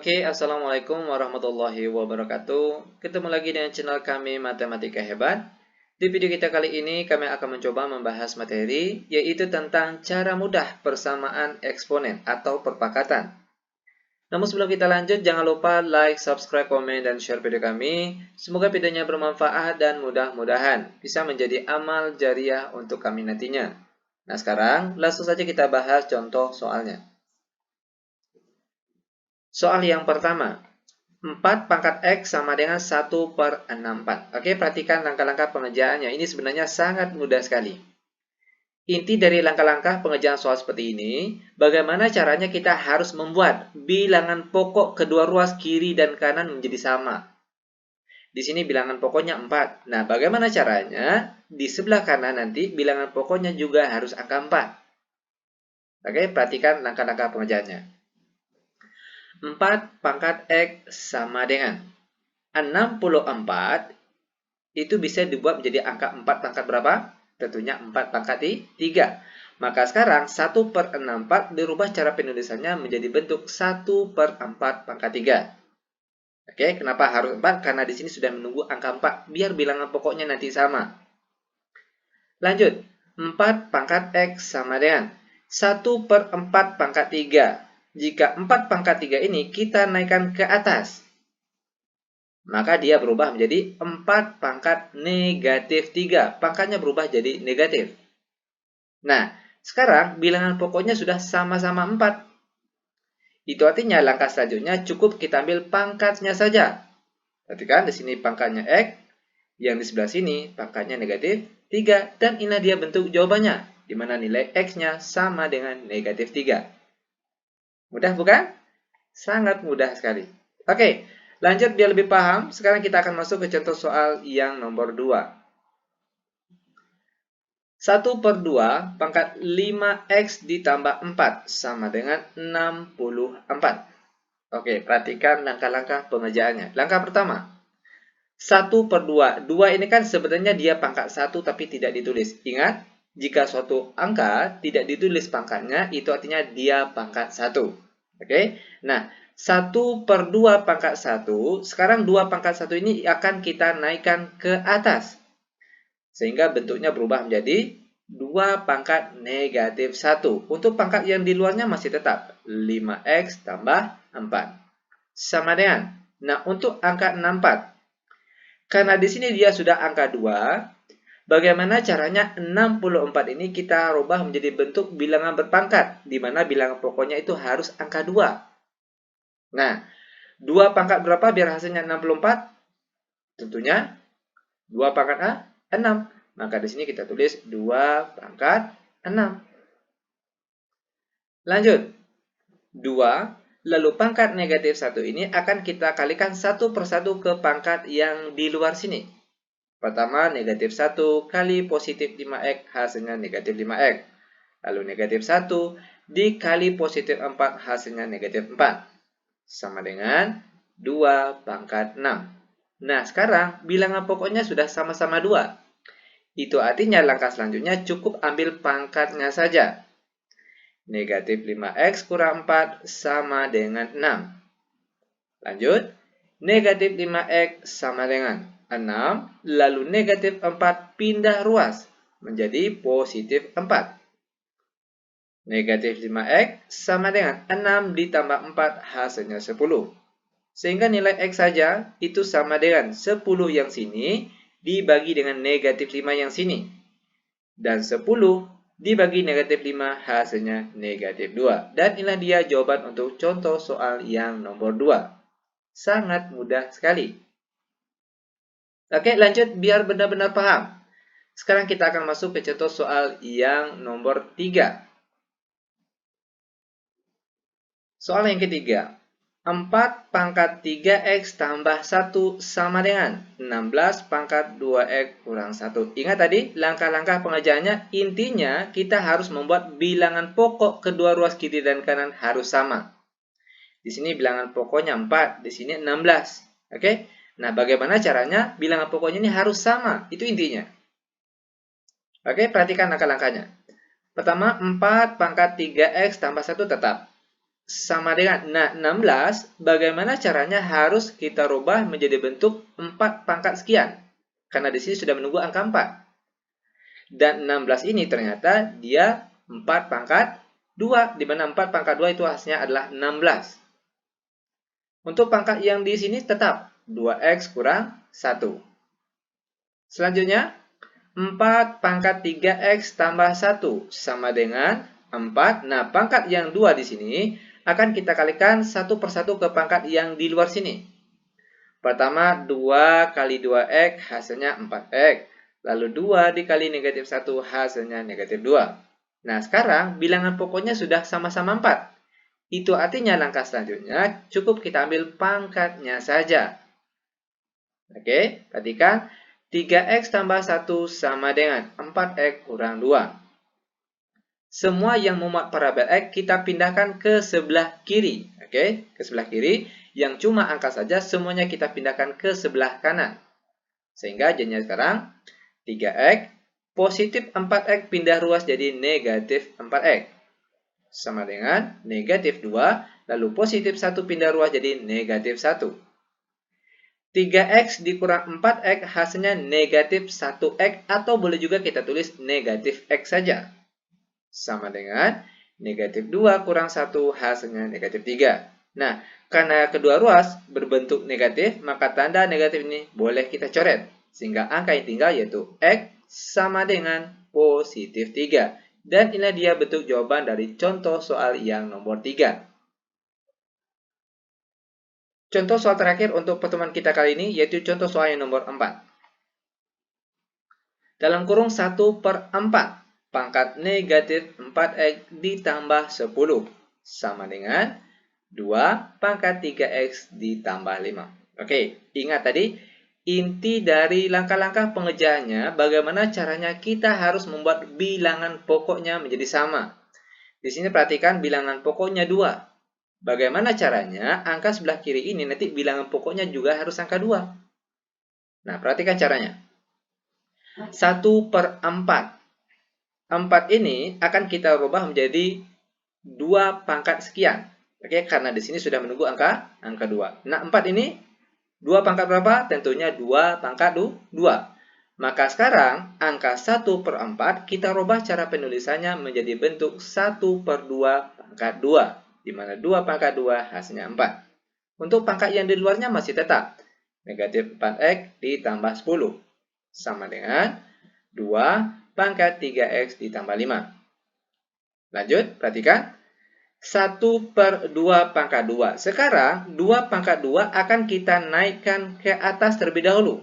Oke, Assalamualaikum warahmatullahi wabarakatuh. Ketemu lagi dengan channel kami Matematika Hebat. Di video kita kali ini, kami akan mencoba membahas materi, yaitu tentang cara mudah persamaan eksponen atau perpakatan. Namun sebelum kita lanjut, jangan lupa like, subscribe, komen, dan share video kami. Semoga videonya bermanfaat dan mudah-mudahan bisa menjadi amal jariah untuk kami nantinya. Nah sekarang, langsung saja kita bahas contoh soalnya. Soal yang pertama, 4 pangkat X sama dengan 1/64. Oke, perhatikan langkah-langkah pengerjaannya. Ini sebenarnya sangat mudah sekali. Inti dari langkah-langkah pengerjaan soal seperti ini, bagaimana caranya kita harus membuat bilangan pokok kedua ruas kiri dan kanan menjadi sama. Di sini bilangan pokoknya 4. Nah, bagaimana caranya? Di sebelah kanan nanti bilangan pokoknya juga harus angka 4. Oke, perhatikan langkah-langkah pengerjaannya. 4 pangkat X sama dengan 64, itu bisa dibuat menjadi angka 4 pangkat berapa? Tentunya 4 pangkat 3. Maka sekarang 1/64 dirubah cara penulisannya menjadi bentuk 1/4 pangkat 3. Oke, kenapa harus 4? Karena di sini sudah menunggu angka 4, biar bilangan pokoknya nanti sama. Lanjut, 4 pangkat X sama dengan 1/4 pangkat 3. Jika 4 pangkat 3 ini kita naikkan ke atas, maka dia berubah menjadi 4 pangkat negatif 3. Pangkatnya berubah jadi negatif. Nah, sekarang bilangan pokoknya sudah sama-sama 4. Itu artinya langkah selanjutnya cukup kita ambil pangkatnya saja. Perhatikan di sini pangkatnya X, yang di sebelah sini pangkatnya negatif 3. Dan ini dia bentuk jawabannya, di mana nilai X-nya sama dengan negatif 3. Mudah bukan? Sangat mudah sekali. Oke, lanjut biar lebih paham. Sekarang kita akan masuk ke contoh soal yang nomor 2. 1/2 pangkat 5X ditambah 4 sama dengan 64. Oke, perhatikan langkah-langkah pengerjaannya. Langkah pertama, 1/2. 2 ini kan sebenarnya dia pangkat 1 tapi tidak ditulis. Ingat, jika suatu angka tidak ditulis pangkatnya, itu artinya dia pangkat 1. Oke, nah 1/2 pangkat 1, sekarang 2 pangkat 1 ini akan kita naikkan ke atas. Sehingga bentuknya berubah menjadi 2 pangkat negatif 1. Untuk pangkat yang di luarnya masih tetap 5X tambah 4. Sama dengan, nah untuk angka 64, karena di sini dia sudah angka 2, bagaimana caranya 64 ini kita rubah menjadi bentuk bilangan berpangkat, di mana bilangan pokoknya itu harus angka 2. Nah, 2 pangkat berapa biar hasilnya 64? Tentunya 2 pangkat A, 6. Maka di sini kita tulis 2 pangkat 6. Lanjut, 2, lalu pangkat negatif 1 ini akan kita kalikan satu persatu ke pangkat yang di luar sini. Pertama, negatif 1 kali positif 5X hasilnya negatif 5X. Lalu negatif 1 dikali positif 4 hasilnya negatif 4. Sama dengan 2 pangkat 6. Nah, sekarang bilangan pokoknya sudah sama-sama 2. Itu artinya langkah selanjutnya cukup ambil pangkatnya saja. Negatif 5X kurang 4 sama dengan 6. Lanjut, negatif 5X sama dengan 6, lalu negatif 4 pindah ruas menjadi positif 4. Negatif 5X sama dengan 6 ditambah 4 hasilnya 10. Sehingga nilai X saja itu sama dengan 10 yang sini dibagi dengan negatif 5 yang sini. Dan 10 dibagi negatif 5 hasilnya negatif 2. Dan inilah dia jawaban untuk contoh soal yang nomor 2. Sangat mudah sekali. Oke, lanjut biar benar-benar paham. Sekarang kita akan masuk ke contoh soal yang nomor 3. Soal yang ketiga. 4 pangkat 3X tambah 1 sama dengan 16 pangkat 2X kurang 1. Ingat tadi langkah-langkah pengerjaannya, intinya kita harus membuat bilangan pokok kedua ruas kiri dan kanan harus sama. Di sini bilangan pokoknya 4, di sini 16. Oke? Nah, bagaimana caranya? Bilangan pokoknya ini harus sama. Itu intinya. Oke, perhatikan langkah-langkahnya. Pertama, 4 pangkat 3X tambah 1 tetap. sama dengan, nah 16, bagaimana caranya harus kita rubah menjadi bentuk 4 pangkat sekian. Karena di sini sudah menunggu angka 4. Dan 16 ini ternyata dia 4 pangkat 2, di mana 4 pangkat 2 itu hasilnya adalah 16. Untuk pangkat yang di sini tetap 2x kurang 1. Selanjutnya, 4 pangkat 3x tambah 1 sama dengan 4. Nah, pangkat yang 2 di sini akan kita kalikan satu persatu ke pangkat yang di luar sini. Pertama, 2 kali 2x hasilnya 4x. Lalu 2 dikali negatif 1 hasilnya negatif 2. Nah, sekarang bilangan pokoknya sudah sama-sama 4. Itu artinya langkah selanjutnya cukup kita ambil pangkatnya saja. Oke, perhatikan. 3x tambah 1 sama dengan 4x kurang 2. Semua yang memuat parabel x kita pindahkan ke sebelah kiri. Oke, ke sebelah kiri. Yang cuma angka saja semuanya kita pindahkan ke sebelah kanan. Sehingga jadinya sekarang 3x positif 4x pindah ruas jadi negatif 4x. Sama dengan negatif 2, lalu positif 1 pindah ruas jadi negatif 1. 3x dikurang 4x hasilnya negatif 1x, atau boleh juga kita tulis negatif x saja. Sama dengan negatif 2 kurang 1 hasilnya negatif 3. Nah, karena kedua ruas berbentuk negatif, maka tanda negatif ini boleh kita coret. Sehingga angka yang tinggal yaitu x sama dengan positif 3. Dan inilah dia bentuk jawaban dari contoh soal yang nomor 3. Contoh soal terakhir untuk pertemuan kita kali ini yaitu contoh soal yang nomor 4. Dalam kurung 1/4 pangkat negatif 4x ditambah 10 sama dengan 2 pangkat 3x ditambah 5. Oke, ingat tadi inti dari langkah-langkah pengerjaannya bagaimana caranya kita harus membuat bilangan pokoknya menjadi sama. Di sini perhatikan bilangan pokoknya 2. Bagaimana caranya? Angka sebelah kiri ini nanti bilangan pokoknya juga harus angka 2. Nah, perhatikan caranya. 1/4. 4 ini akan kita rubah menjadi 2 pangkat sekian. Oke, karena di sini sudah menunggu angka 2. Nah, 4 ini 2 pangkat berapa? Tentunya 2 pangkat 2. Maka sekarang angka 1/4 kita rubah cara penulisannya menjadi bentuk 1/2 pangkat 2. Di mana 2 pangkat 2 hasilnya 4. Untuk pangkat yang di luarnya masih tetap. Negatif 4x ditambah 10. Sama dengan 2 pangkat 3x ditambah 5. Lanjut, perhatikan. 1/2 pangkat 2. Sekarang 2 pangkat 2 akan kita naikkan ke atas terlebih dahulu.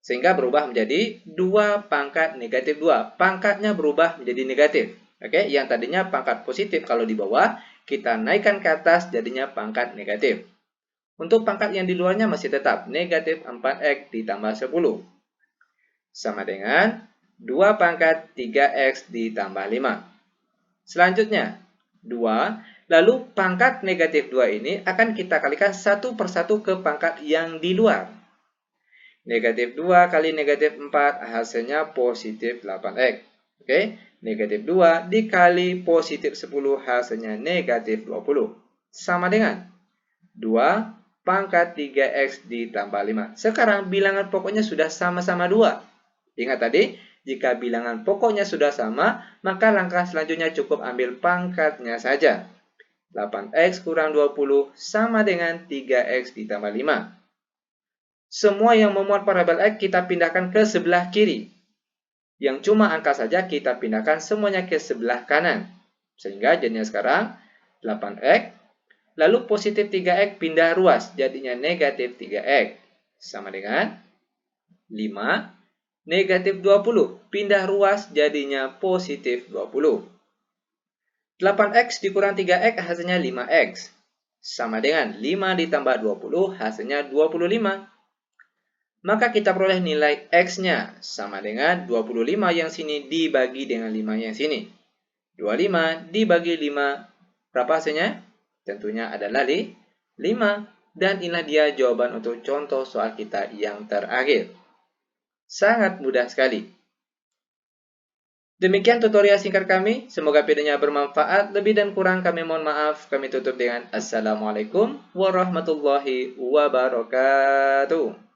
Sehingga berubah menjadi 2 pangkat negatif 2. Pangkatnya berubah menjadi negatif. Oke, yang tadinya pangkat positif kalau di bawah, kita naikkan ke atas jadinya pangkat negatif. Untuk pangkat yang di luarnya masih tetap negatif 4x ditambah 10. Sama dengan 2 pangkat 3x ditambah 5. Selanjutnya, 2. Lalu pangkat negatif 2 ini akan kita kalikan satu persatu ke pangkat yang di luar. Negatif 2 kali negatif 4 hasilnya positif 8x. Oke, negatif 2 dikali positif 10 hasilnya negatif 20. Sama dengan 2 pangkat 3x ditambah 5. Sekarang bilangan pokoknya sudah sama-sama 2. Ingat tadi, jika bilangan pokoknya sudah sama, maka langkah selanjutnya cukup ambil pangkatnya saja. 8x kurang 20 sama dengan 3x ditambah 5. Semua yang memuat parabel x kita pindahkan ke sebelah kiri. Yang cuma angka saja kita pindahkan semuanya ke sebelah kanan. Sehingga jadinya sekarang 8x. Lalu positif 3x pindah ruas. Jadinya negatif 3x. Sama dengan 5. Negatif 20. Pindah ruas jadinya positif 20. 8x dikurang 3x hasilnya 5x. Sama dengan 5 ditambah 20 hasilnya 25. Maka kita peroleh nilai x-nya sama dengan 25 yang sini dibagi dengan 5 yang sini. 25 dibagi 5, berapa hasilnya? Tentunya adalah 5. Dan inilah dia jawaban untuk contoh soal kita yang terakhir. Sangat mudah sekali. Demikian tutorial singkat kami. Semoga videonya bermanfaat. Lebih dan kurang kami mohon maaf. Kami tutup dengan Assalamualaikum warahmatullahi wabarakatuh.